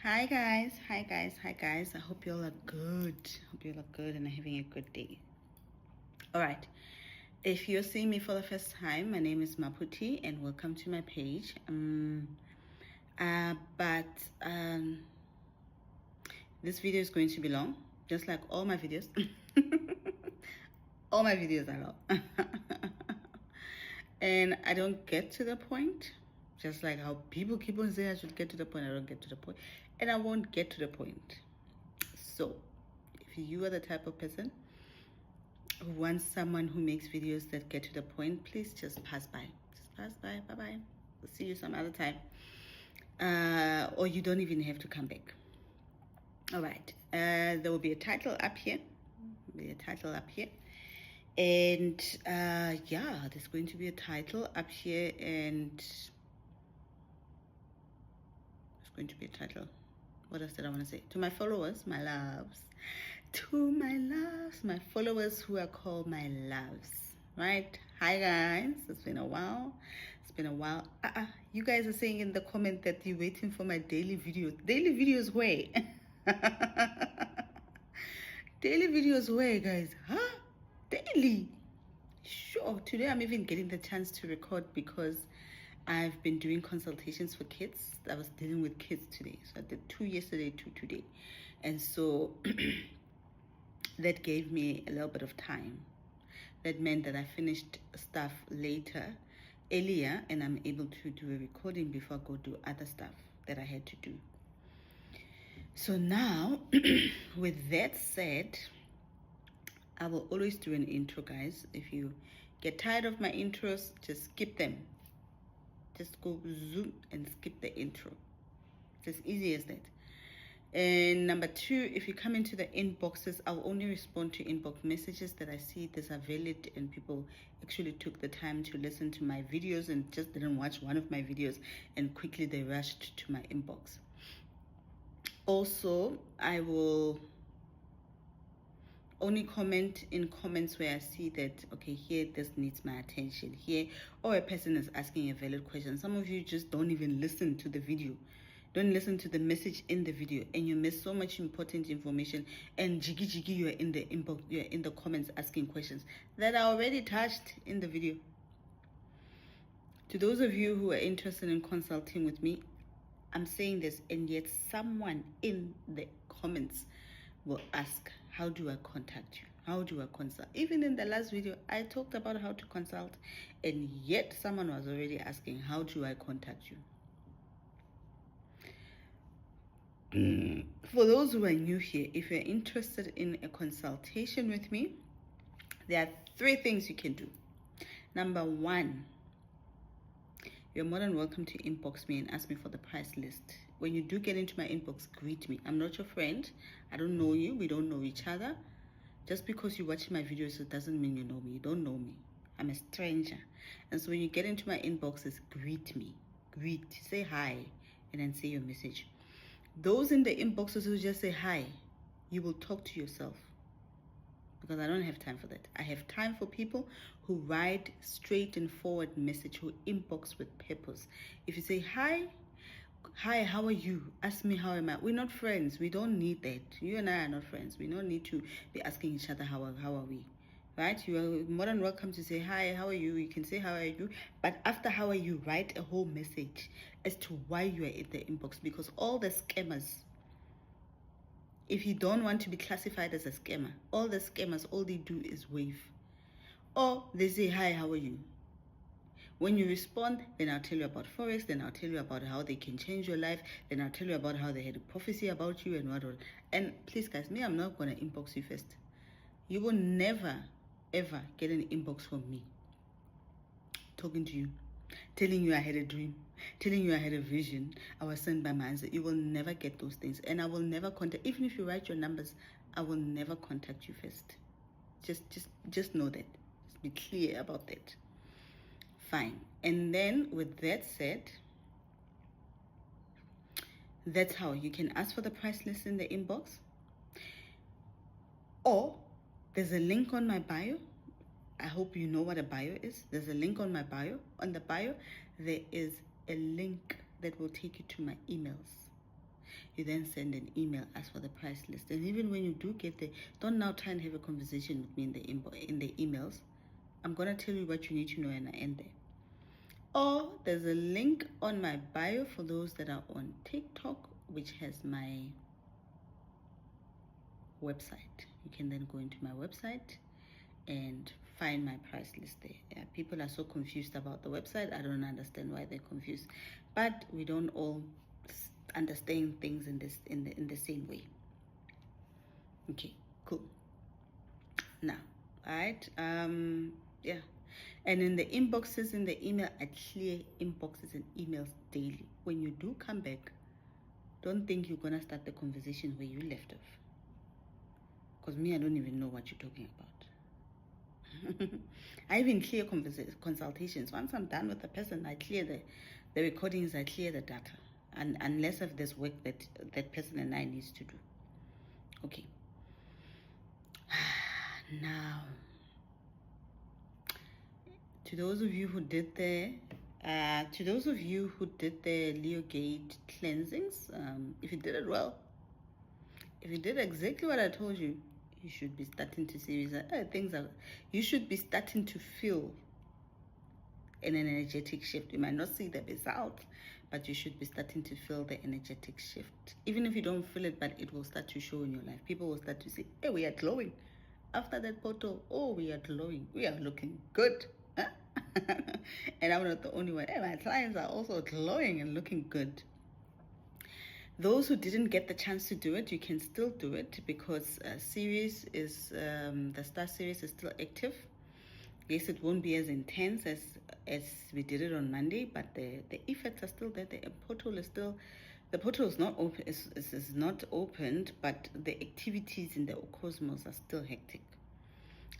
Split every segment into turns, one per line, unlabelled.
Hi guys. I hope you all are good. Hope you all are good and are having a good day. All right. If you're seeing me for the first time, my name is Maputi and welcome to my page. But this video is going to be long, just like all my videos. All my videos are long. And I don't get to the point. Just like how people keep on saying I should get to the point, I don't get to the point. And I won't get to the point. So, if you are the type of person who wants someone who makes videos that get to the point, please just pass by. Just pass by. Bye-bye. We'll see you some other time. Or you don't even have to come back. All right. There will be a title up here. And yeah, there's going to be a title up here, and there's going to be a title. What else did I want to say? To my followers, my loves. To my loves, my followers who are called my loves. Right? Hi guys. It's been a while. You guys are saying in the comment that you're waiting for my daily videos. Daily videos where? Daily videos where, guys? Huh? Daily? Sure. Today I'm even getting the chance to record because I've been doing consultations for kids. I was dealing with kids today. So I did 2 yesterday, 2 today. And so that gave me a little bit of time. That meant that I finished stuff earlier, and I'm able to do a recording before I go do other stuff that I had to do. So now, with that said, I will always do an intro, guys. If you get tired of my intros, just skip them. Just go zoom and skip the intro. It's as easy as that. And number two, if you come into the inboxes, I'll only respond to inbox messages that I see these are valid and people actually took the time to listen to my videos and just didn't watch one of my videos and quickly they rushed to my inbox. Also, I will only comment in comments where I see that, okay, here this needs my attention here, or a person is asking a valid question. Some of you just don't even listen to the video, don't listen to the message in the video, and you miss so much important information, and jiggy you're in the inbox, you're in the comments asking questions that are already touched in the video. To those of you who are interested in consulting with me, I'm saying this, and yet someone in the comments will ask, how do I contact you? How do I consult? Even in the last video, I talked about how to consult, and yet someone was already asking, how do I contact you? For those who are new here, if you're interested in a consultation with me, there are 3 things you can do. Number 1, you're more than welcome to inbox me and ask me for the price list. When you do get into my inbox, greet me. I'm not your friend. I don't know you. We don't know each other. Just because you watch my videos, it doesn't mean you know me. You don't know me. I'm a stranger. And so when you get into my inboxes, greet me. Greet. Say hi. And then say your message. Those in the inboxes who just say hi, you will talk to yourself. Because I don't have time for that. I have time for people who write straight and forward message, who inbox with purpose. If you say hi, how are you? Ask me how am I? We're not friends. We don't need that. You and I are not friends. We don't need to be asking each other how are we. Right? You are more than welcome to say hi, how are you? You can say how are you, but after how are you, write a whole message as to why you are in the inbox. Because all the scammers, if you don't want to be classified as a scammer, all the scammers, all they do is wave. Or they say, hi, how are you? When you respond, then I'll tell you about Forex, then I'll tell you about how they can change your life, then I'll tell you about how they had a prophecy about you and what. And please, guys, I'm not going to inbox you first. You will never, ever get an inbox from me talking to you, telling you I had a dream, telling you I had a vision, I was sent by my answer. You will never get those things. And I will never contact, even if you write your numbers, I will never contact you first. Just know that. Just be clear about that. Fine. And then with that said, that's how you can ask for the price list in the inbox. Or there's a link on my bio. I hope you know what a bio is. There's a link on my bio. On the bio, there is a link that will take you to my emails. You then send an email, ask for the price list. And even when you do get there, don't now try and have a conversation with me in the emails. I'm going to tell you what you need to know and I end there. Or there's a link on my bio for those that are on TikTok, which has my website. You can then go into my website and find my price list there. Yeah, people are so confused about the website. I don't understand why they're confused, but we don't all understand things in the same way. Okay, cool. Now, all right, yeah, and in the inboxes, in the email, I clear inboxes and emails daily. When you do come back, don't think you're gonna start the conversation where you left off, because me, I don't even know what you're talking about. I even clear consultations. Once I'm done with the person, I clear the recordings, I clear the data, and unless if there's work that person and I needs to do. Okay. Now, to those of you who did the Leo Gate cleansings, if you did it well, if you did exactly what I told you, you should be starting to see you should be starting to feel an energetic shift. You might not see the result, but you should be starting to feel the energetic shift. Even if you don't feel it, but it will start to show in your life. People will start to say, hey, we are glowing. After that portal, oh, we are glowing. We are looking good. And I'm not the only one. Hey, my clients are also glowing and looking good. Those who didn't get the chance to do it, you can still do it, because series is the Star Series is still active. Yes, it won't be as intense as we did it on Monday, but the effects are still there. The portal is not open. Is not opened, but the activities in the cosmos are still hectic.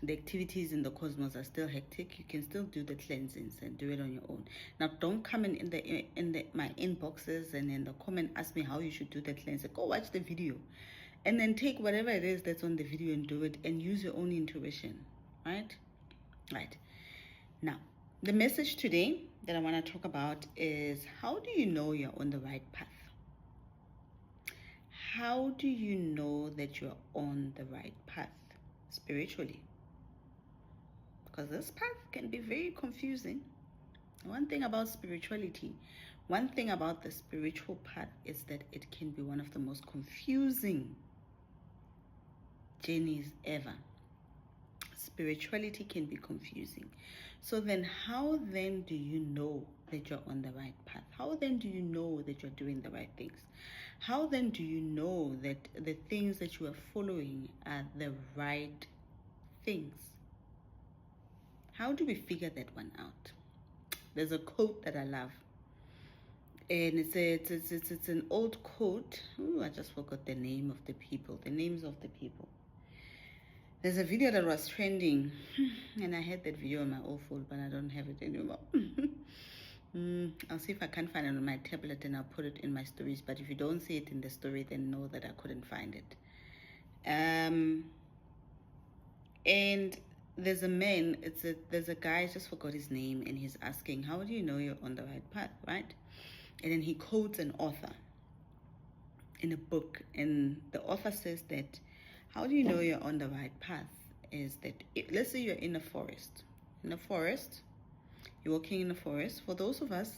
The activities in the cosmos are still hectic. You can still do the cleansings and do it on your own. Now, don't come in my inboxes and in the comment ask me how you should do the cleansing. Go watch the video, and then take whatever it is that's on the video and do it, and use your own intuition. Right. Now, the message today that I want to talk about is, how do you know you're on the right path? How do you know that you're on the right path spiritually? Because this path can be very confusing. One thing about spirituality, one thing about the spiritual path is that it can be one of the most confusing journeys ever. Spirituality can be confusing. So then, how then do you know that you're on the right path? How then do you know that you're doing the right things? How then do you know that the things that you are following are the right things? How do we figure that one out? There's a quote that I love, and it's an old quote. Ooh, I just forgot the names of the people. There's a video that was trending, and I had that video on my old phone, but I don't have it anymore. I'll see if I can find it on my tablet, and I'll put it in my stories. But if you don't see it in the story, then know that I couldn't find it. And there's a man, there's a guy, I just forgot his name, and he's asking, how do you know you're on the right path, right? And then he quotes an author in a book, and the author says that, how do you know you're on the right path is that, let's say you're in a forest. You're walking in a forest. For those of us,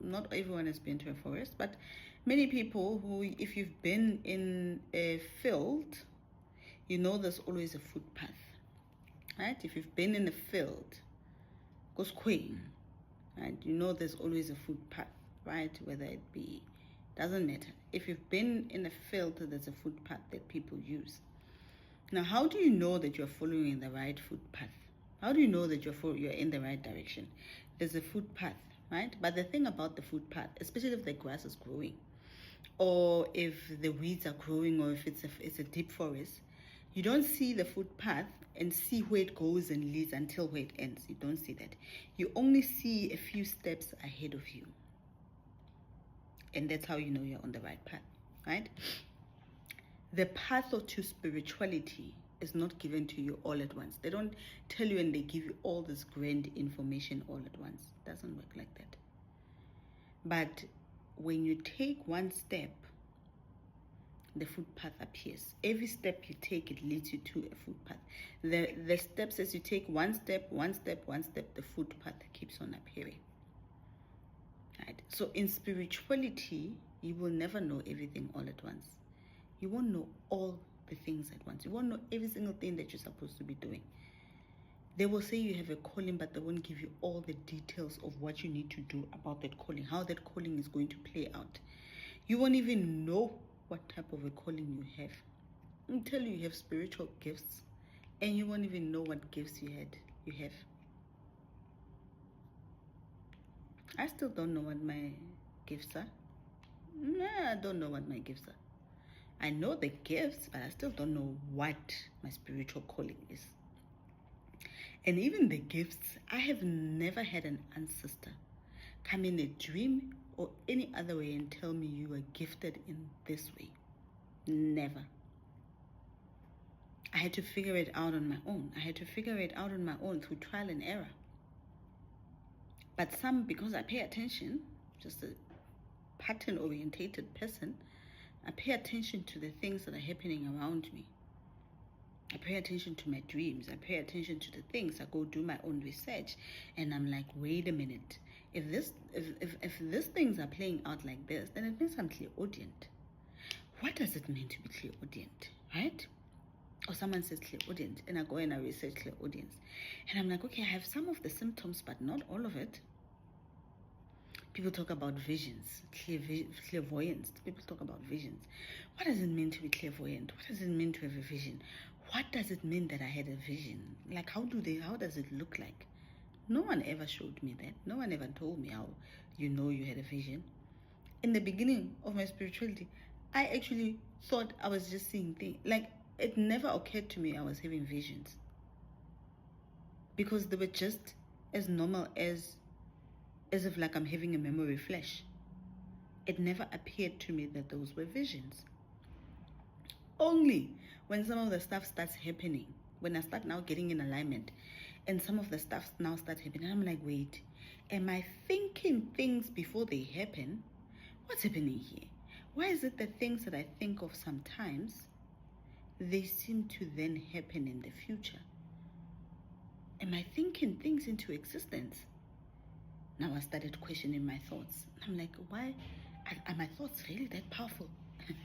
not everyone has been to a forest, but many people who, if you've been in a field, you know there's always a footpath. Right? If you've been in a field, goes queen, right? You know there's always a footpath, right? Whether it be, doesn't matter. If you've been in a field, there's a footpath that people use. Now, how do you know that you're following the right footpath? How do you know that you're in the right direction? There's a footpath, right? But the thing about the footpath, especially if the grass is growing, or if the weeds are growing, or if it's a deep forest, you don't see the footpath and see where it goes and leads until where it ends. You don't see that. You only see a few steps ahead of you. And that's how you know you're on the right path, right? The path to spirituality is not given to you all at once. They don't tell you and they give you all this grand information all at once. It doesn't work like that. But when you take one step the footpath appears. Every step you take, it leads you to a footpath. The steps, as you take one step, the footpath keeps on appearing. Right? So in spirituality, you will never know everything all at once. You won't know all the things at once. You won't know every single thing that you're supposed to be doing. They will say you have a calling, but they won't give you all the details of what you need to do about that calling, how that calling is going to play out. You won't even know what type of a calling you have until you have spiritual gifts, and you won't even know what gifts you have. I still don't know what my gifts are. I don't know what my gifts are. I know the gifts, but I still don't know what my spiritual calling is. And even the gifts, I have never had an ancestor come in a dream or any other way and tell me you are gifted in this way. Never. I had to figure it out on my own. I had to figure it out on my own through trial and error. But some, because I pay attention, just a pattern-orientated person, I pay attention to the things that are happening around me. I pay attention to my dreams. I pay attention to the things. I go do my own research, and I'm like, wait a minute. If these things are playing out like this, then it means I'm clairaudient. What does it mean to be clairaudient, right? Or someone says clairaudient, and I go and I research clairaudience, and I'm like, okay, I have some of the symptoms, but not all of it. People talk about visions, clairvoyance. People talk about visions. What does it mean to be clairvoyant? What does it mean to have a vision? What does it mean that I had a vision? Like, how does it look like? No one ever showed me that. No one ever told me how you know you had a vision. In the beginning of my spirituality, I actually thought I was just seeing things. Like, it never occurred to me I was having visions, because they were just as normal as if like I'm having a memory flash. It never appeared to me that those were visions. Only when some of the stuff starts happening, when I start now getting in alignment, and some of the stuff now starts happening, I'm like, wait, am I thinking things before they happen? What's happening here? Why is it that things that I think of sometimes, they seem to then happen in the future? Am I thinking things into existence? Now I started questioning my thoughts. I'm like, why are my thoughts really that powerful?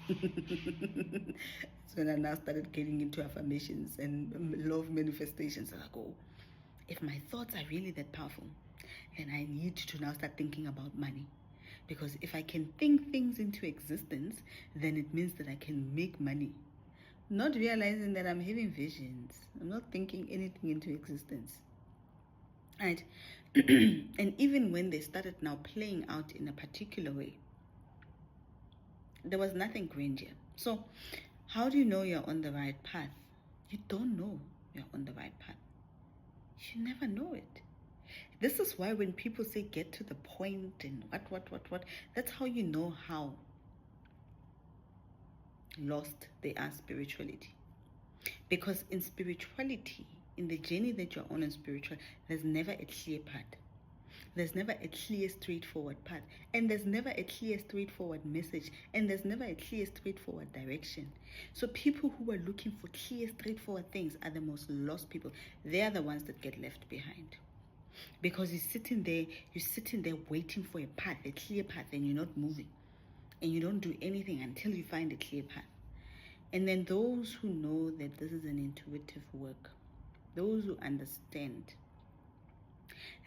So when I now started getting into affirmations and law of manifestations, I go, if my thoughts are really that powerful, then I need to now start thinking about money. Because if I can think things into existence, then it means that I can make money. Not realizing that I'm having visions. I'm not thinking anything into existence. Right? And even when they started now playing out in a particular way, there was nothing grandeur. So how do you know you're on the right path? You don't know you're on the right path. You never know it. This is why when people say get to the point and what, that's how you know how lost they are spirituality. Because in spirituality, in the journey that you're on in spiritual, there's never a clear path. There's never a clear, straightforward path. And there's never a clear, straightforward message. And there's never a clear, straightforward direction. So people who are looking for clear, straightforward things are the most lost people. They are the ones that get left behind. Because you're sitting there waiting for a path, a clear path, and you're not moving. And you don't do anything until you find a clear path. And then those who know that this is an intuitive work, those who understand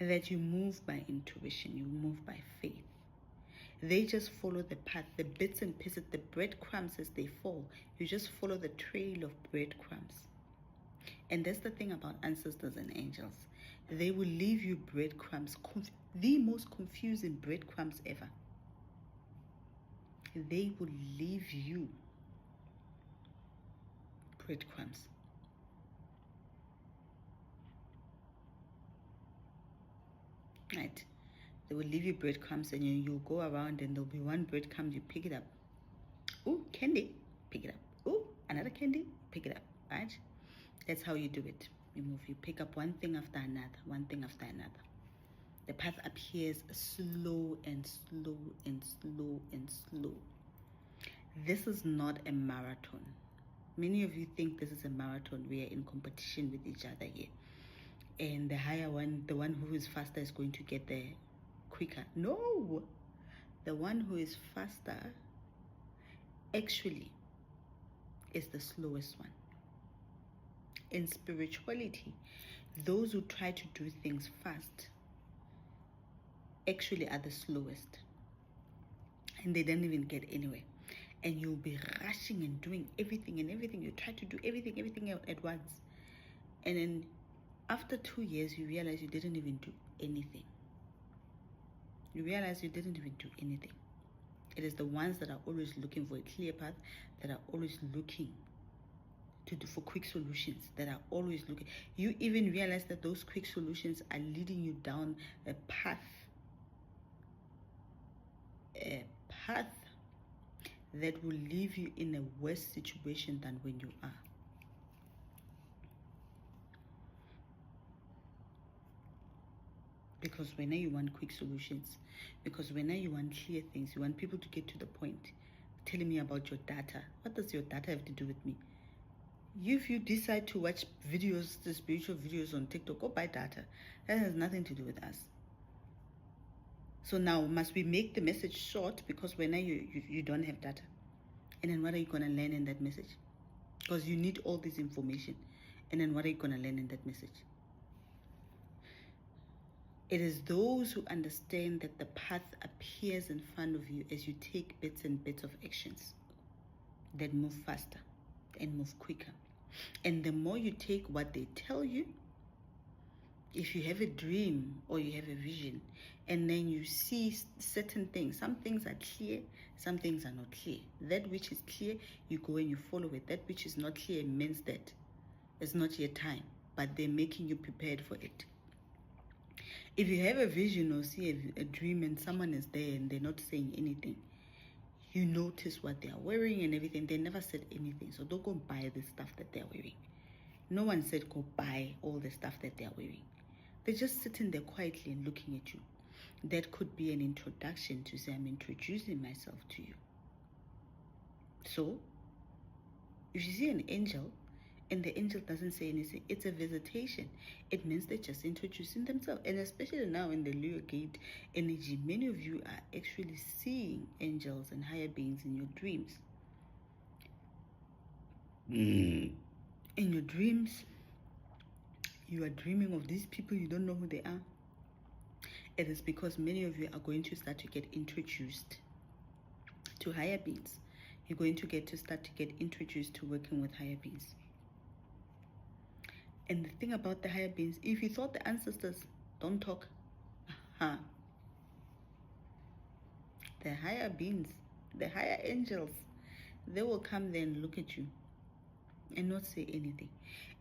that you move by intuition, you move by faith, they just follow the path, the bits and pieces, the breadcrumbs as they fall. You just follow the trail of breadcrumbs. And that's the thing about ancestors and angels. They will leave you breadcrumbs, the most confusing breadcrumbs ever. They will leave you breadcrumbs. Right? They will leave you breadcrumbs, and you'll go around and there'll be one breadcrumb, you pick it up. Ooh, candy, pick it up. Ooh, another candy, pick it up. Right? That's how you do it. You move, you pick up one thing after another, one thing after another. The path appears slow and slow and slow and slow. This is not a marathon. Many of you think this is a marathon. We are in competition with each other here. And the higher one, the one who is faster is going to get there quicker. No! The one who is faster actually is the slowest one. In spirituality, those who try to do things fast actually are the slowest. And they don't even get anywhere. And you'll be rushing and doing everything and everything. You try to do everything at once. And then after 2 years, you realize you didn't even do anything. You realize you didn't even do anything. It is the ones that are always looking for a clear path, that are always looking for quick solutions, that are always looking. You even realize that those quick solutions are leading you down a path that will leave you in a worse situation than when you are. Because when you want quick solutions, because when you want clear things, you want people to get to the point. Telling me about your data. What does your data have to do with me? If you decide to watch videos, the spiritual videos on TikTok, go buy data. That has nothing to do with us. So now, must we make the message short because when you don't have data? And then what are you going to learn in that message? Because you need all this information. And then what are you going to learn in that message? It is those who understand that the path appears in front of you as you take bits and bits of actions that move faster and move quicker. And the more you take what they tell you, if you have a dream or you have a vision, and then you see certain things, some things are clear, some things are not clear. That which is clear, you go and you follow it. That which is not clear means that it's not your time, but they're making you prepared for it. If you have a vision or see a dream and someone is there and they're not saying anything, you notice what they are wearing and everything. They never said anything, so don't go buy the stuff that they're wearing. No one said go buy all the stuff that they're wearing. They're just sitting there quietly and looking at you. That could be an introduction to say, I'm introducing myself to you. So, if you see an angel and the angel doesn't say anything, it's a visitation. It means they're just introducing themselves. And especially now in the Leo Gate energy, many of you are actually seeing angels and higher beings in your dreams. In your dreams, you are dreaming of these people, you don't know who they are. It is because many of you are going to start to get introduced to higher beings. You're going to start to get introduced to working with higher beings. And the thing about the higher beings, if you thought the ancestors don't talk, the higher beings, the higher angels, they will come there and look at you and not say anything.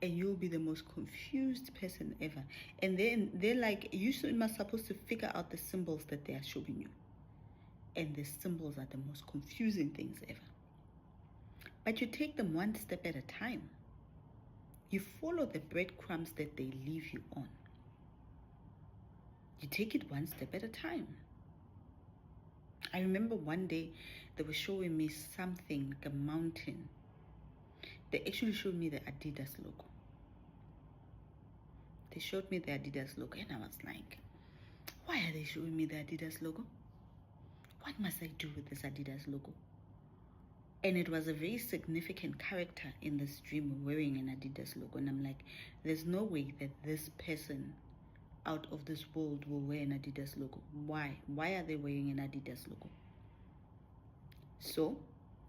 And you'll be the most confused person ever. And then they're like, you must supposed to figure out the symbols that they are showing you. And the symbols are the most confusing things ever. But you take them one step at a time. You follow the breadcrumbs that they leave you on. You take it one step at a time. I remember one day they were showing me something, like a mountain. They actually showed me the Adidas logo. They showed me the Adidas logo and I was like, why are they showing me the Adidas logo? What must I do with this Adidas logo? And it was a very significant character in this dream wearing an Adidas logo. And I'm like, there's no way that this person out of this world will wear an Adidas logo. Why? Why are they wearing an Adidas logo? So,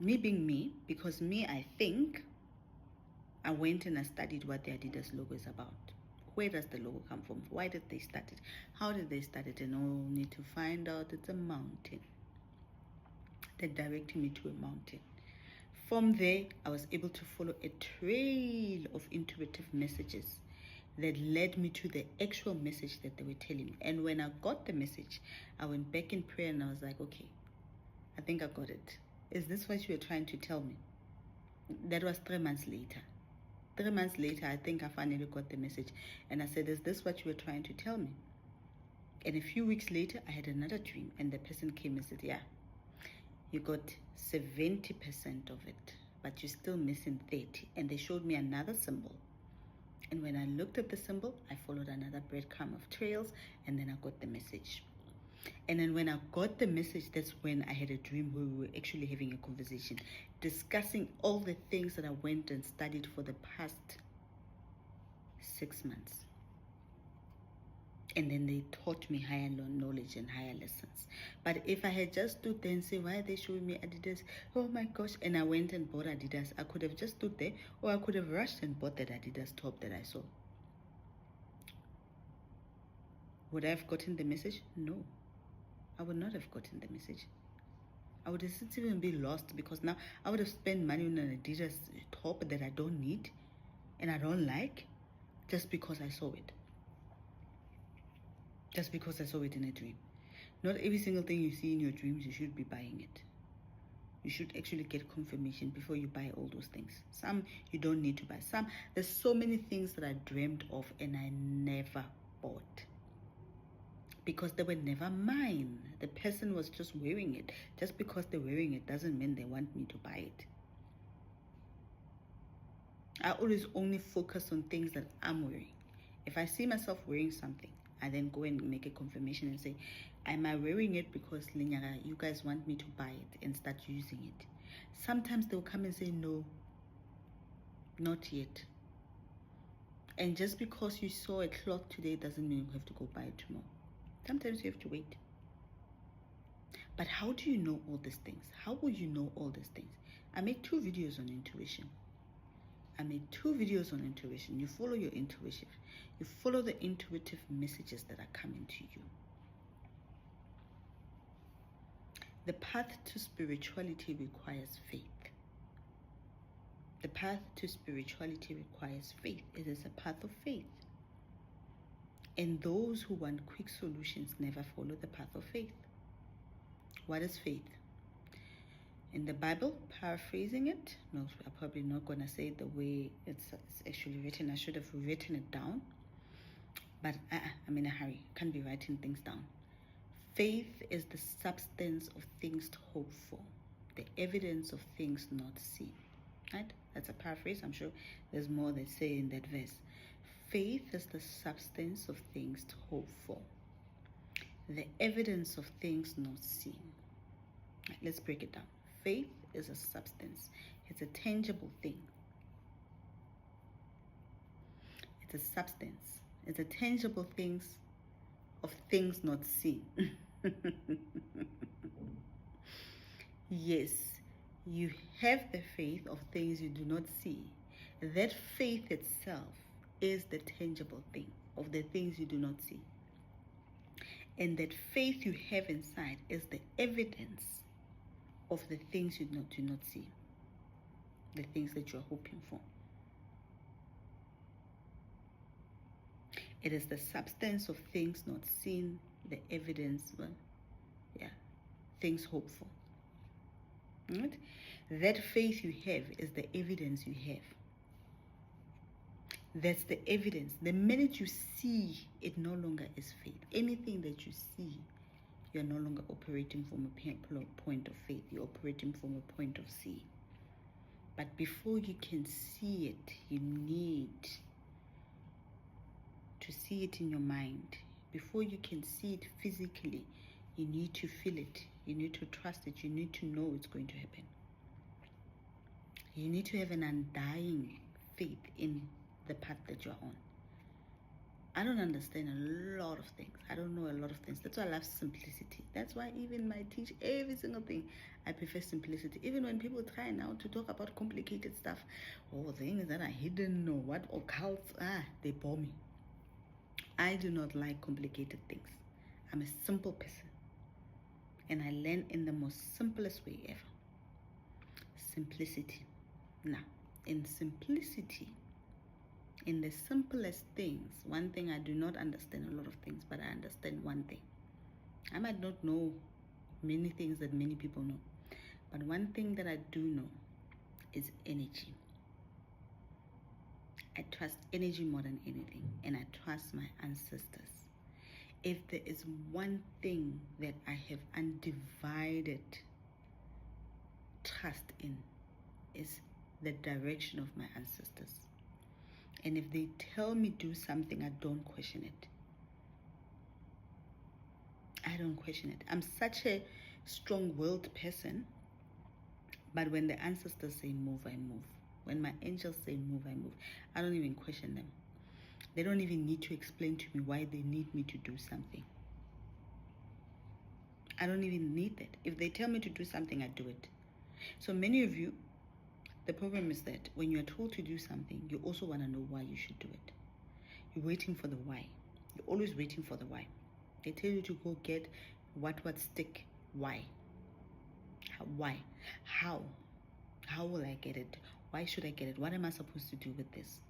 me being me, because me, I think, I went and I studied what the Adidas logo is about. Where does the logo come from? Why did they start it? How did they start it? And all need to find out it's a mountain. They directed me to a mountain. From there, I was able to follow a trail of intuitive messages that led me to the actual message that they were telling me. And when I got the message, I went back in prayer and I was like, okay, I think I got it. Is this what you were trying to tell me? That was 3 months later. 3 months later, I think I finally got the message. And I said, is this what you were trying to tell me? And a few weeks later, I had another dream. And the person came and said, yeah, you got 70% of it, but you're still missing 30. And they showed me another symbol. And when I looked at the symbol, I followed another breadcrumb of trails, and then I got the message. And then when I got the message, that's when I had a dream where we were actually having a conversation, discussing all the things that I went and studied for the past 6 months. And then they taught me higher knowledge and higher lessons. But if I had just stood there and say, why are they showing me Adidas? Oh my gosh. And I went and bought Adidas. I could have just stood there, or I could have rushed and bought that Adidas top that I saw. Would I have gotten the message? No. I would not have gotten the message. I would have even be lost, because now I would have spent money on an Adidas top that I don't need and I don't like, just because I saw it. Just because I saw it in a dream. Not every single thing you see in your dreams, you should be buying it. You should actually get confirmation before you buy all those things. Some you don't need to buy. Some, there's so many things that I dreamed of and I never bought, because they were never mine. The person was just wearing it. Just because they're wearing it doesn't mean they want me to buy it. I always only focus on things that I'm wearing. If I see myself wearing something, I then go and make a confirmation and say, am I wearing it because Linyaga, you guys want me to buy it and start using it? Sometimes they'll come and say, no, not yet. And just because you saw a cloth today doesn't mean you have to go buy it tomorrow. Sometimes you have to wait. But how do you know all these things? How will you know all these things? I made 2 videos on intuition. You follow your intuition. You follow the intuitive messages that are coming to you. The path to spirituality requires faith. The path to spirituality requires faith. It is a path of faith. And those who want quick solutions never follow the path of faith. What is faith? In the Bible, paraphrasing it, no, I'm probably not going to say it the way it's actually written. I should have written it down. But I'm in a hurry. Can't be writing things down. Faith is the substance of things to hope for, the evidence of things not seen. Right? That's a paraphrase. I'm sure there's more they say in that verse. Faith is the substance of things to hope for, the evidence of things not seen. Right, let's break it down. Faith is a substance. It's a tangible thing. It's a substance. It's a tangible things of things not seen. Yes, you have the faith of things you do not see. That faith itself is the tangible thing of the things you do not see. And that faith you have inside is the evidence of the things you do not see, the things that you are hoping for. It is the substance of things not seen, the evidence, things hoped for. Right? That faith you have is the evidence you have. That's the evidence. The minute you see, it no longer is faith. Anything that you see, you're no longer operating from a point of faith. You're operating from a point of seeing. But before you can see it, you need to see it in your mind. Before you can see it physically, you need to feel it. You need to trust it. You need to know it's going to happen. You need to have an undying faith in the path that you're on. I don't understand a lot of things. I don't know a lot of things. That's why I love simplicity. That's why even I teach every single thing, I prefer simplicity. Even when people try now to talk about complicated stuff, or things that are hidden, or what occults, they bore me. I do not like complicated things. I'm a simple person. And I learn in the most simplest way ever. Simplicity. Now, in simplicity, in the simplest things, one thing I do not understand a lot of things, but I understand one thing. I might not know many things that many people know, but one thing that I do know is energy. I trust energy more than anything, and I trust my ancestors. If there is one thing that I have undivided trust in is the direction of my ancestors. And if they tell me do something, I don't question it. I don't question it. I'm such a strong-willed person, but when the ancestors say move, I move. When my angels say move, I move. I don't even question them. They don't even need to explain to me why they need me to do something. I don't even need that. If they tell me to do something, I do it. So many of you, the problem is that when you are told to do something, you also want to know why you should do it. You're waiting for the why. You're always waiting for the why. They tell you to go get what stick. Why? Why? How? How will I get it? Why should I get it? What am I supposed to do with this?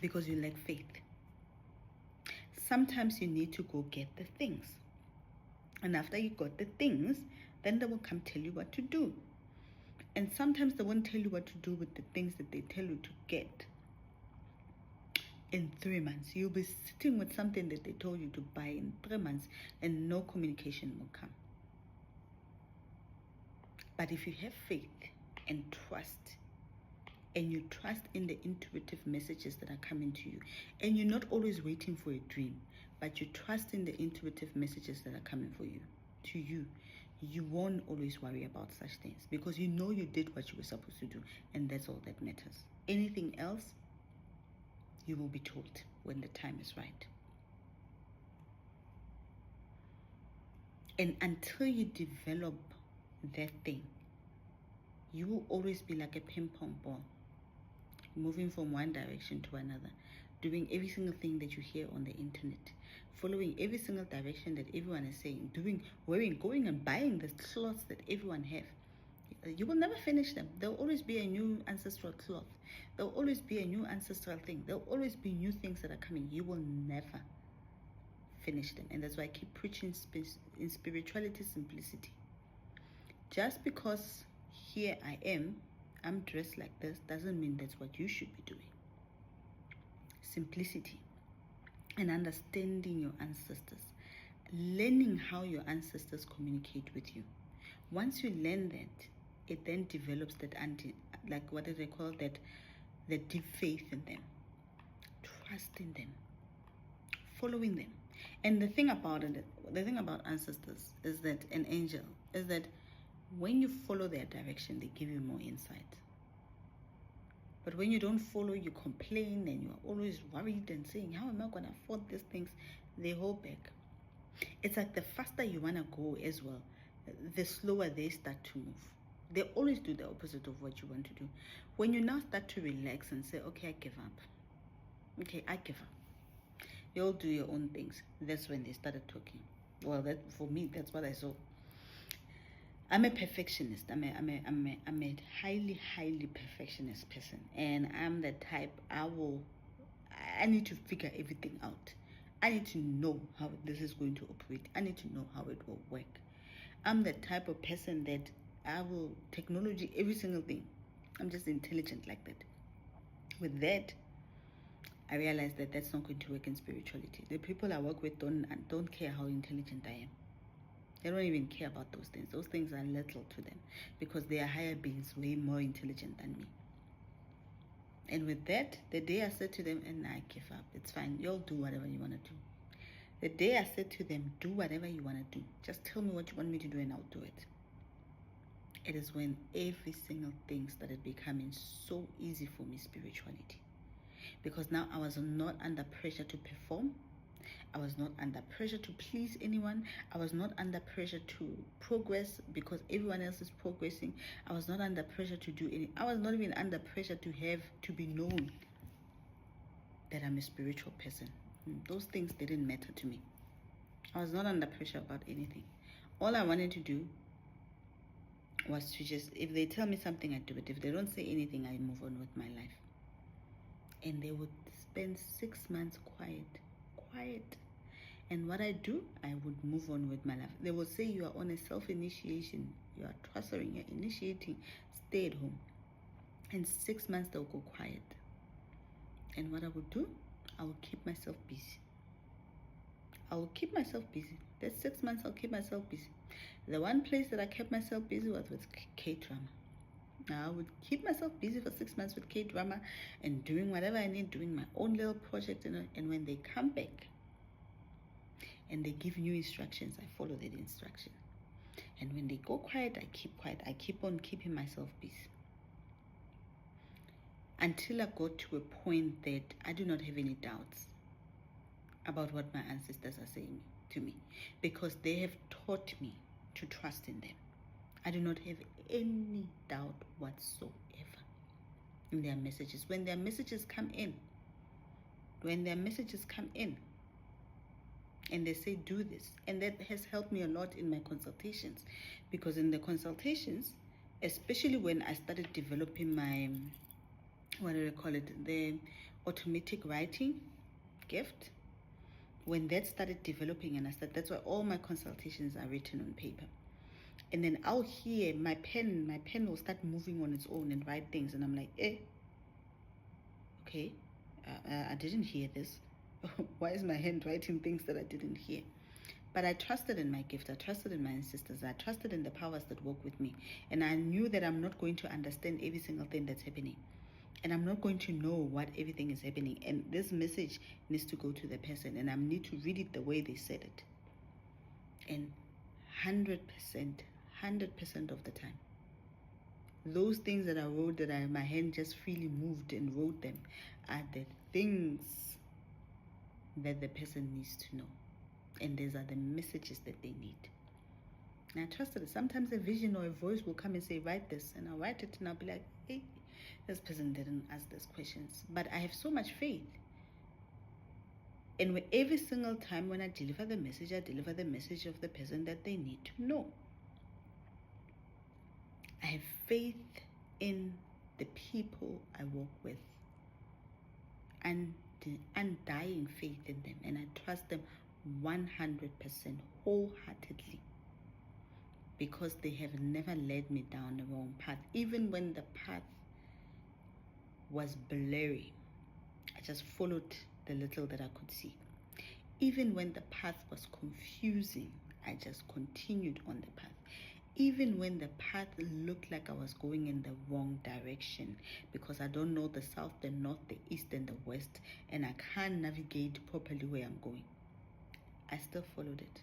Because you lack faith. Sometimes you need to go get the things. And after you got the things, then they will come tell you what to do. And sometimes they won't tell you what to do with the things that they tell you to get. In 3 months, you'll be sitting with something that they told you to buy in 3 months and no communication will come. But if you have faith and trust, and you trust in the intuitive messages that are coming to you, and you're not always waiting for a dream, but you trust in the intuitive messages that are coming for you, to you, you won't always worry about such things because you know you did what you were supposed to do, and that's all that matters. Anything else, you will be told when the time is right. And until you develop that thing, you will always be like a ping pong ball, moving from one direction to another, doing every single thing that you hear on the internet, following every single direction that everyone is saying, going and buying the clothes that everyone have. You will never finish them. There'll always be a new ancestral cloth. There'll always be a new ancestral thing. There'll always be new things that are coming. You will never finish them. And that's why I keep preaching in spirituality simplicity. Just because here I'm dressed like this, doesn't mean that's what you should be doing. Simplicity and understanding your ancestors, learning how your ancestors communicate with you. Once you learn that, it then develops that what do they call that? The deep faith in them, trusting them, following them. And the thing about ancestors is that an angel is that when you follow their direction, they give you more insight. But when you don't follow, you complain and you're always worried and saying, how am I going to afford these things? They hold back. It's like the faster you want to go as well, the slower they start to move. They always do the opposite of what you want to do. When you now start to relax and say, okay, I give up. Okay, I give up. You'll do your own things. That's when they started talking. Well, for me, that's what I saw. I'm a perfectionist. I'm a highly, highly perfectionist person. And I'm the type, I need to figure everything out. I need to know how this is going to operate. I need to know how it will work. I'm the type of person that technology, every single thing. I'm just intelligent like that. With that, I realized that that's not going to work in spirituality. The people I work with don't care how intelligent I am. They don't even care about those things. Those things are little to them because they are higher beings, way more intelligent than me. And with that, the day I said to them, and I give up, it's fine. You'll do whatever you want to do. The day I said to them, do whatever you want to do. Just tell me what you want me to do and I'll do it. It is when every single thing started becoming so easy for me, spirituality. Because now I was not under pressure to perform. I was not under pressure to please anyone. I was not under pressure to progress because everyone else is progressing. I was not under pressure to do anything. I was not even under pressure to be known that I'm a spiritual person. Those things didn't matter to me. I was not under pressure about anything. All I wanted to do was to just, if they tell me something, I do it. If they don't say anything, I move on with my life. And they would spend 6 months quiet. And what I do, I would move on with my life. They will say you are on a self-initiation. You are trusting, you're initiating. Stay at home. In 6 months, they'll go quiet. And what I would do, I will keep myself busy. That's 6 months I'll keep myself busy. The one place that I kept myself busy was with K-drama. Now I would keep myself busy for 6 months with K-drama and doing whatever I need, doing my own little project. And when they come back and they give new instructions, I follow that instruction. And when they go quiet, I keep quiet. I keep on keeping myself busy. Until I got to a point that I do not have any doubts about what my ancestors are saying to me, because they have taught me to trust in them. I do not have any doubt whatsoever in their messages. When their messages come in, and they say do this, and that has helped me a lot in my consultations, because in the consultations, especially when I started developing my, what do I call it, the automatic writing gift, when that started developing, and that's why all my consultations are written on paper. And then I'll hear my pen will start moving on its own and write things, and I'm like, okay, I didn't hear this. Why is my hand writing things that I didn't hear? But I trusted in my gift. I trusted in my ancestors. I trusted in the powers that work with me. And I knew that I'm not going to understand every single thing that's happening. And I'm not going to know what everything is happening. And this message needs to go to the person. And I need to read it the way they said it. And 100% of the time, those things that I wrote, my hand just freely moved and wrote them, are the things that the person needs to know. And these are the messages that they need. And I trusted it. Sometimes a vision or a voice will come and say, write this. And I'll write it and I'll be like, hey, this person didn't ask these questions. But I have so much faith. And every single time when I deliver the message, I deliver the message of the person that they need to know. I have faith in the people I work with, and the undying faith in them, and I trust them 100% wholeheartedly, because they have never led me down the wrong path. Even when the path was blurry, I just followed the little that I could see. Even when the path was confusing, I just continued on the path. Even when the path looked like I was going in the wrong direction, because I don't know the south, the north, the east, and the west, and I can't navigate properly where I'm going, I still followed it.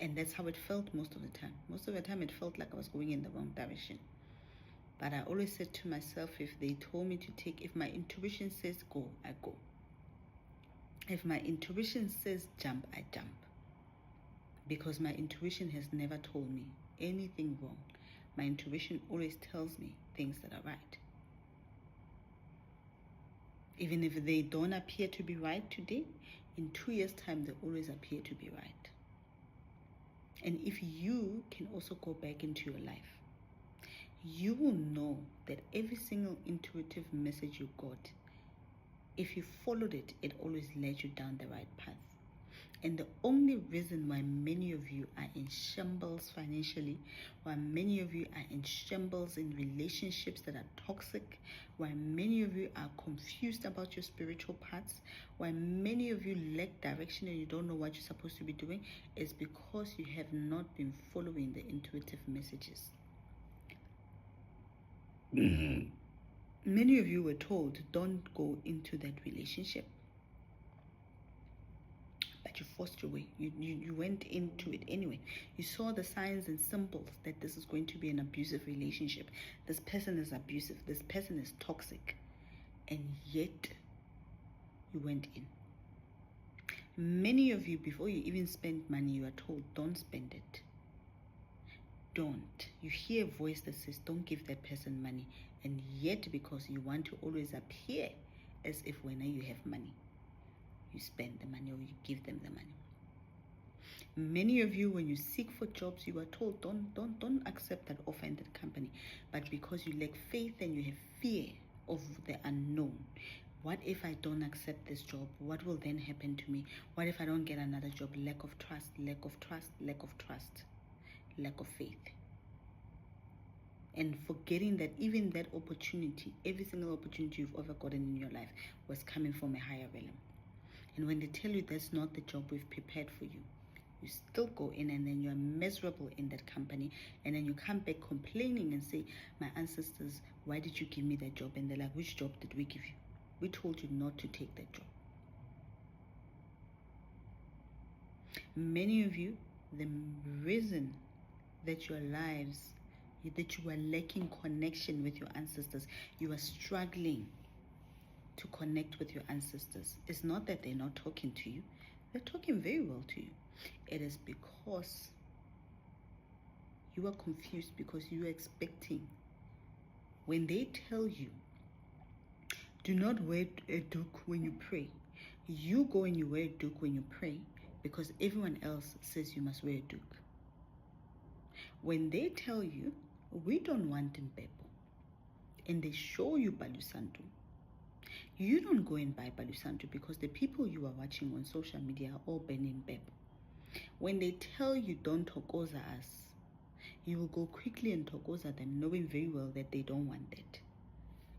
And that's how it felt most of the time. Most of the time it felt like I was going in the wrong direction. But I always said to myself, if they told me to take, if my intuition says go, I go. If my intuition says jump, I jump. Because my intuition has never told me anything wrong. My intuition always tells me things that are right. Even if they don't appear to be right today, in 2 years' time, they always appear to be right. And if you can also go back into your life, you will know that every single intuitive message you got, if you followed it, it always led you down the right path. And the only reason why many of you are in shambles financially, why many of you are in shambles in relationships that are toxic, why many of you are confused about your spiritual paths, why many of you lack direction and you don't know what you're supposed to be doing, is because you have not been following the intuitive messages. Many of you were told, don't go into that relationship. But you forced your way. You went into it anyway. You saw the signs and symbols that this is going to be an abusive relationship. This person is abusive. This person is toxic. And yet, you went in. Many of you, before you even spend money, you are told, don't spend it. Don't. You hear a voice that says, don't give that person money. And yet, because you want to always appear as if when you have money, you spend the money or you give them the money. Many of you, when you seek for jobs, you are told, don't accept that offer in that company. But because you lack faith and you have fear of the unknown, what if I don't accept this job? What will then happen to me? What if I don't get another job? Lack of trust, lack of trust, lack of trust, lack of faith. And forgetting that even that opportunity, every single opportunity you've ever gotten in your life was coming from a higher realm. And when they tell you that's not the job we've prepared for you, You still go in and then you're miserable in that company, and then you come back complaining and say, my ancestors, why did you give me that job? And they're like, which job did we give you? We told you not to take that job. Many of you, the reason that your lives, that you are lacking connection with your ancestors, you are struggling to connect with your ancestors, it's not that they're not talking to you. They're talking very well to you. It is because you are confused, because you are expecting. When they tell you, do not wear a doek when you pray, you go and you wear a doek when you pray because everyone else says you must wear a doek. When they tell you, we don't want Mbebo, and they show you Balusantu, you don't go and buy Balusantu because the people you are watching on social media are all banning Mbebo. When they tell you don't tokoza us, you will go quickly and tokoza them, knowing very well that they don't want that.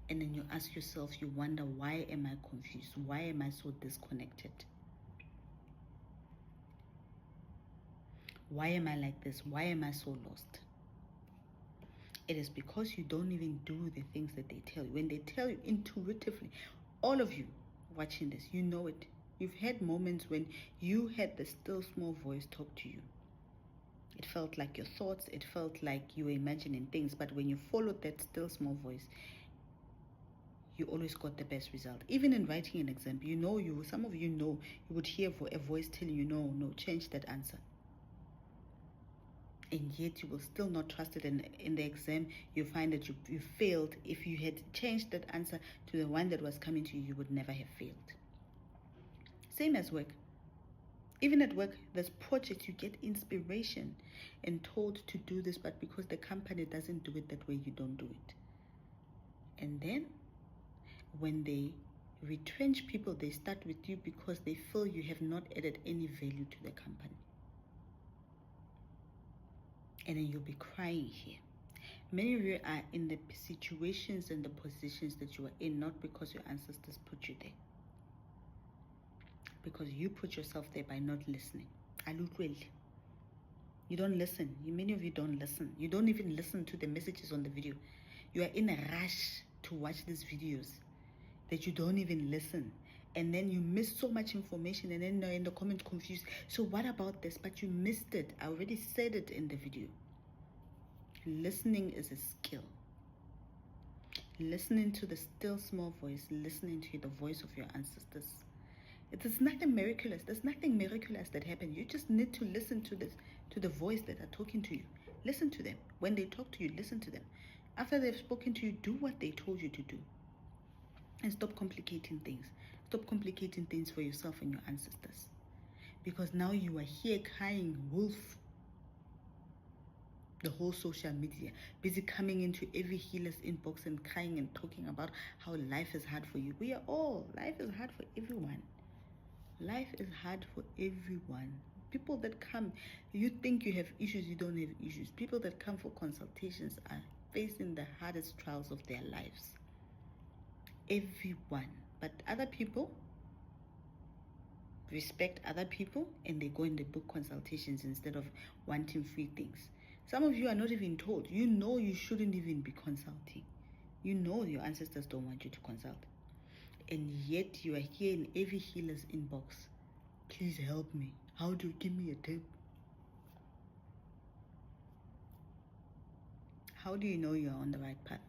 And then you ask yourself, you wonder, why am I confused? Why am I so disconnected? Why am I like this? Why am I so lost? It is because you don't even do the things that they tell you. When they tell you intuitively, all of you watching this, you know it. You've had moments when you had the still small voice talk to you. It felt like your thoughts, it felt like you were imagining things, but when you followed that still small voice, you always got the best result. Even in writing an exam, some of you know, you would hear a voice telling you, no, change that answer. And yet you will still not trust it. And in the exam, you find that you failed. If you had changed that answer to the one that was coming to you, you would never have failed. Same as work. Even at work, there's projects, you get inspiration and told to do this, but because the company doesn't do it that way, you don't do it. And then when they retrench people, they start with you because they feel you have not added any value to the company. And then you'll be crying here. Many of you are in the situations and the positions that you are in, not because your ancestors put you there. Because you put yourself there by not listening. You don't listen. Many of you don't listen. You don't even listen to the messages on the video. You are in a rush to watch these videos that you don't even listen. And then you miss so much information, and then in the comments confused. So what about this? But you missed it. I already said it in the video. Listening is a skill. Listening to the still small voice, listening to the voice of your ancestors. It is nothing miraculous. There's nothing miraculous that happened. You just need to listen to the voice that are talking to you. Listen to them. When they talk to you, listen to them. After they've spoken to you, do what they told you to do. And stop complicating things. Stop complicating things for yourself and your ancestors. Because now you are here crying wolf. The whole social media, busy coming into every healer's inbox and crying and talking about how life is hard for you. Life is hard for everyone. Life is hard for everyone. People that come, you think you have issues, you don't have issues. People that come for consultations are facing the hardest trials of their lives. Everyone. But other people respect other people and they go and they book consultations instead of wanting free things. Some of you are not even told. You know you shouldn't even be consulting. You know your ancestors don't want you to consult. And yet you are here in every healer's inbox. Please help me. How do you give me a tip? How do you know you are on the right path?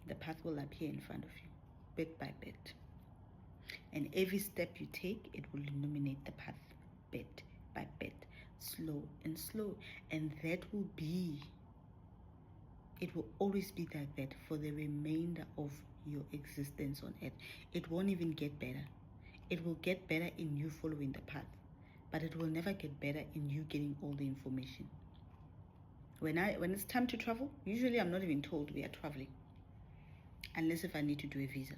The path will appear in front of you, bit by bit. And every step you take, it will illuminate the path, bit by bit, slow and slow. And that will be, it will always be like that for the remainder of your existence on earth. It won't even get better. It will get better in you following the path, but it will never get better in you getting all the information. When it's time to travel, usually I'm not even told we are traveling, unless if I need to do a visa.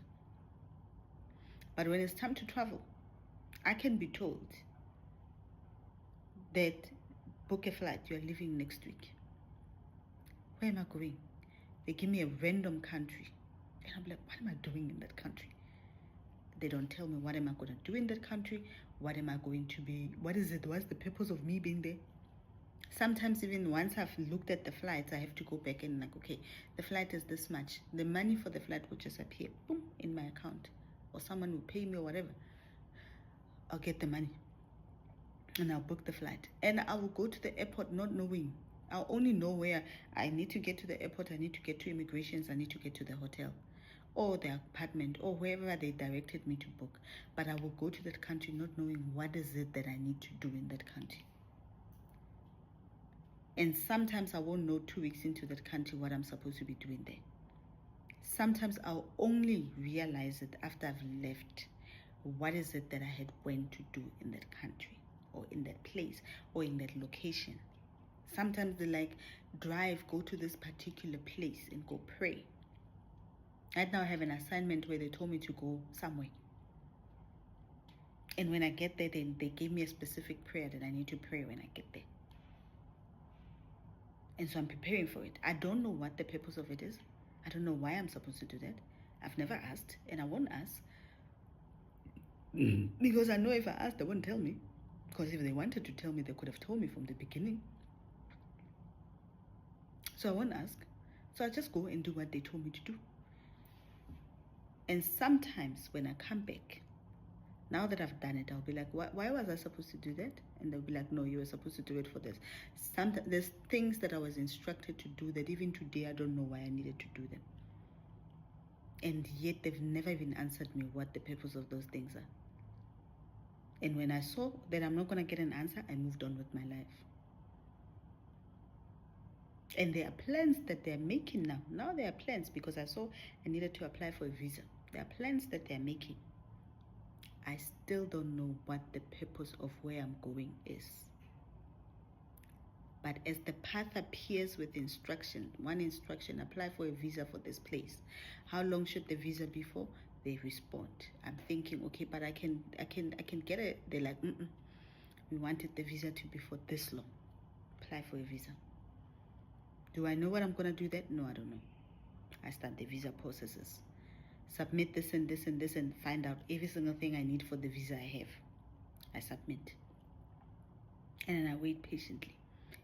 But when it's time to travel, I can be told that book a flight, you are leaving next week. Where am I going? They give me a random country. And I'm like, what am I doing in that country? They don't tell me what am I going to do in that country, What am I going to be? What is it? What's the purpose of me being there? Sometimes even once I've looked at the flights, I have to go back and like, okay, the flight is this much. The money for the flight will just appear, boom, in my account. Or someone will pay me or whatever. I'll get the money. And I'll book the flight. And I will go to the airport not knowing. I'll only know where I need to get to the airport, I need to get to immigrations, I need to get to the hotel or the apartment or wherever they directed me to book. But I will go to that country not knowing what is it that I need to do in that country. And sometimes I won't know 2 weeks into that country what I'm supposed to be doing there. Sometimes I'll only realize it after I've left. What is it that I had went to do in that country or in that place or in that location? Sometimes they like, drive, go to this particular place and go pray. Right now I have an assignment where they told me to go somewhere. And when I get there, they gave me a specific prayer that I need to pray when I get there. And so I'm preparing for it. I don't know what the purpose of it is. I don't know why I'm supposed to do that. I've never asked, and I won't ask. Because I know if I asked, they won't tell me. Because if they wanted to tell me, they could have told me from the beginning. So I won't ask. So I just go and do what they told me to do. And sometimes when I come back, now that I've done it, I'll be like, why was I supposed to do that? And they'll be like, no, you were supposed to do it for this. Sometimes there's things that I was instructed to do that even today, I don't know why I needed to do them. And yet they've never even answered me what the purpose of those things are. And when I saw that I'm not going to get an answer, I moved on with my life. And there are plans that they're making now. Now there are plans because I saw I needed to apply for a visa. There are plans that they're making. I still don't know what the purpose of where I'm going is. But as the path appears with instruction, one instruction, apply for a visa for this place. How long should the visa be for? They respond. I'm thinking, okay, but I can get it. They're like, we wanted the visa to be for this long. Apply for a visa. Do I know what I'm going to do that? No, I don't know. I start the visa processes. Submit this and this and this and find out every single thing I need for the visa I have. I submit. And then I wait patiently.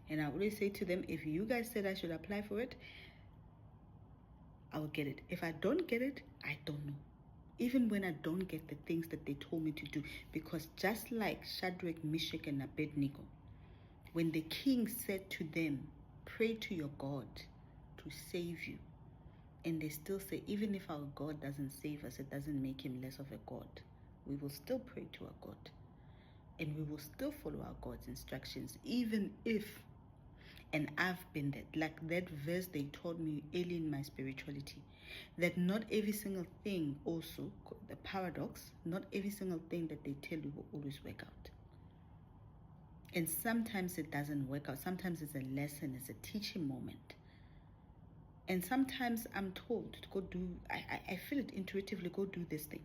And I always say to them, if you guys said I should apply for it, I will get it. If I don't get it, I don't know. Even when I don't get the things that they told me to do. Because just like Shadrach, Meshach, and Abednego, when the king said to them, pray to your God to save you. And they still say, even if our God doesn't save us, it doesn't make him less of a God. We will still pray to our God. And we will still follow our God's instructions, even if, and I've been there, like that verse they taught me early in my spirituality, that not every single thing also, the paradox, not every single thing that they tell you will always work out. And sometimes it doesn't work out. Sometimes it's a lesson, it's a teaching moment. And sometimes I'm told to go do, I feel it intuitively, go do this thing.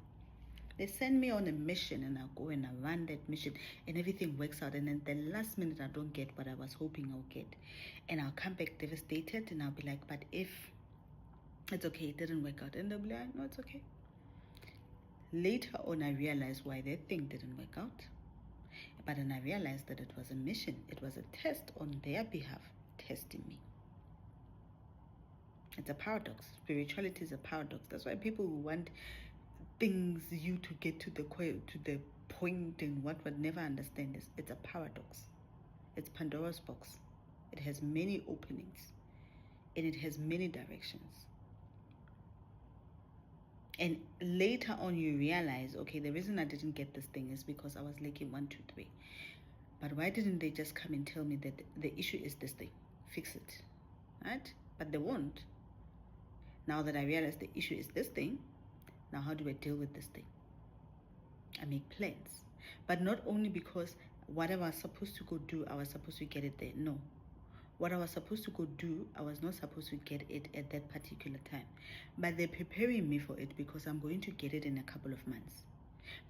They send me on a mission and I go and I run that mission and everything works out. And then the last minute I don't get what I was hoping I'll get. And I'll come back devastated and I'll be like, but if it's okay, it didn't work out. And they'll be like, no, it's okay. Later on, I realized why that thing didn't work out. But then I realized that it was a mission. It was a test on their behalf, testing me. It's a paradox. Spirituality is a paradox. That's why people who want things you to get to the point and what would never understand is it's a paradox. It's Pandora's box. It has many openings and it has many directions. And later on you realize, okay, the reason I didn't get this thing is because I was lacking 1, 2, 3. But why didn't they just come and tell me that the issue is this thing? Fix it. Right? But they won't. Now that I realize the issue is this thing, now how do I deal with this thing? I make plans. But not only because whatever I was supposed to go do, I was supposed to get it there. No. What I was supposed to go do, I was not supposed to get it at that particular time. But they're preparing me for it because I'm going to get it in a couple of months.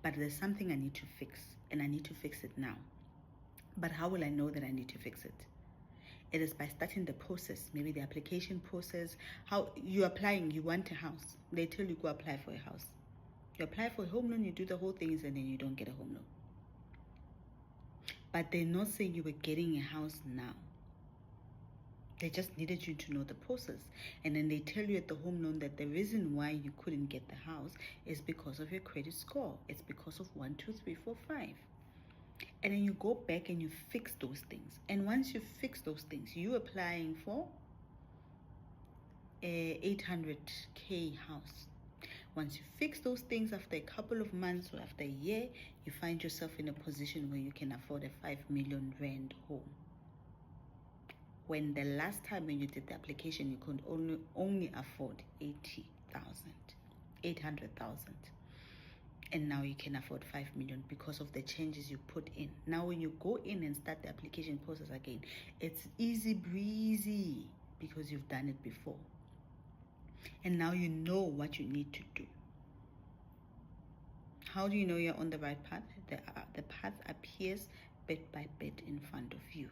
But there's something I need to fix, and I need to fix it now. But how will I know that I need to fix it? It is by starting the process, maybe the application process. How you're applying, you want a house. They tell you go apply for a house. You apply for a home loan, you do the whole things, and then you don't get a home loan. But they're not saying you were getting a house now. They just needed you to know the process. And then they tell you at the home loan that the reason why you couldn't get the house is because of your credit score. It's because of 1, 2, 3, 4, 5. And then you go back and you fix those things. And once you fix those things, you're applying for a 800K house. Once you fix those things, after a couple of months or after a year, you find yourself in a position where you can afford a 5 million rand home. When the last time when you did the application, you could only afford 800,000. And now you can afford 5 million because of the changes you put in. Now when you go in and start the application process again, it's easy breezy because you've done it before. And now you know what you need to do. How do you know you're on the right path? The path appears bit by bit in front of you.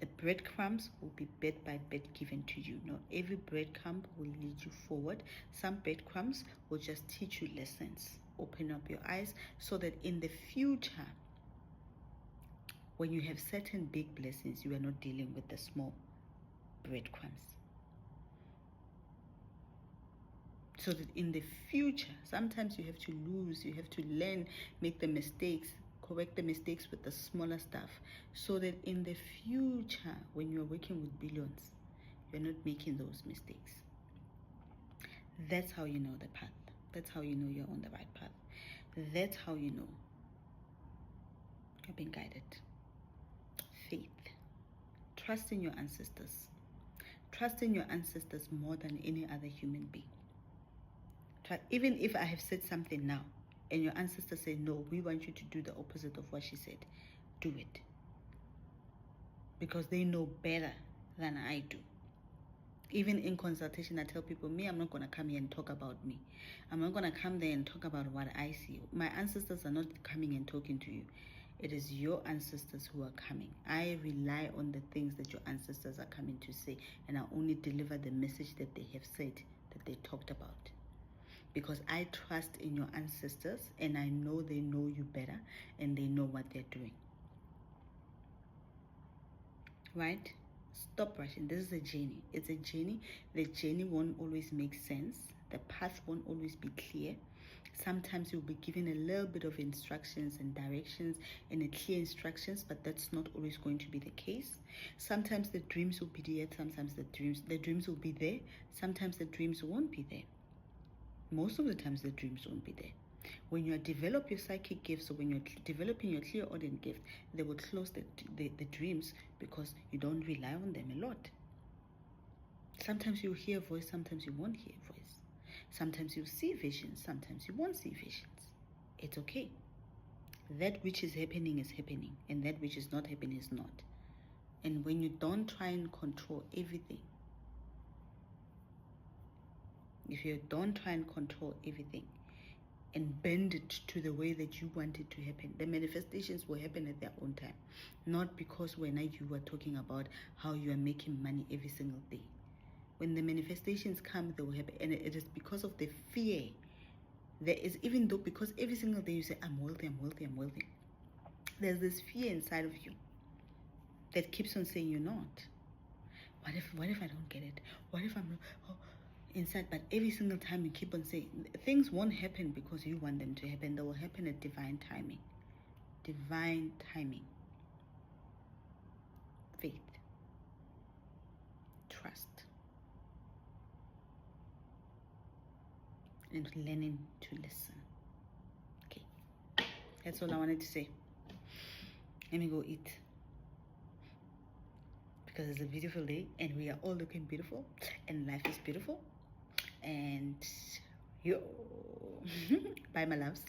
The breadcrumbs will be bit by bit given to you. Not every breadcrumb will lead you forward. Some breadcrumbs will just teach you lessons. Open up your eyes so that in the future, when you have certain big blessings, you are not dealing with the small breadcrumbs. So that in the future, sometimes you have to lose, you have to learn, make the mistakes, correct the mistakes with the smaller stuff, so that in the future, when you're working with billions, you're not making those mistakes. That's how you know the path. That's how you know you're on the right path. That's how you know you're being guided. Faith. Trust in your ancestors. Trust in your ancestors more than any other human being. Even if I have said something now and your ancestors say, no, we want you to do the opposite of what she said, do it. Because they know better than I do. Even in consultation, I tell people, I'm not going to come here and talk about me. I'm not going to come there and talk about what I see. My ancestors are not coming and talking to you. It is your ancestors who are coming. I rely on the things that your ancestors are coming to say, and I only deliver the message that they have said, that they talked about. Because I trust in your ancestors, and I know they know you better, and they know what they're doing. Right? Stop rushing. This is a journey. It's a journey. The journey won't always make sense. The path won't always be clear. Sometimes you'll be given a little bit of instructions and directions and clear instructions, but that's not always going to be the case. Sometimes the dreams will be there. Sometimes the dreams will be there. Sometimes the dreams won't be there. Most of the times the dreams won't be there. When you develop your psychic gifts, or when you're developing your clairaudient gift, they will close the dreams because you don't rely on them a lot. Sometimes you'll hear a voice, sometimes you won't hear a voice. Sometimes you'll see visions, sometimes you won't see visions. It's okay. That which is happening, and that which is not happening is not. And when you don't try and control everything, if you don't try and control everything and bend it to the way that you want it to happen, the manifestations will happen at their own time. Not because when you were talking about how you are making money every single day. When the manifestations come, they will happen. And it is because of the fear. There is, even though, because every single day you say, I'm wealthy, I'm wealthy, I'm wealthy. There's this fear inside of you that keeps on saying you're not. What if I don't get it? What if I'm not? Inside, but every single time you keep on saying, things won't happen because you want them to happen. They will happen at divine timing. Divine timing. Faith. Trust. And learning to listen. Okay. That's all I wanted to say. Let me go eat. Because it's a beautiful day and we are all looking beautiful and life is beautiful. And yo, bye my loves.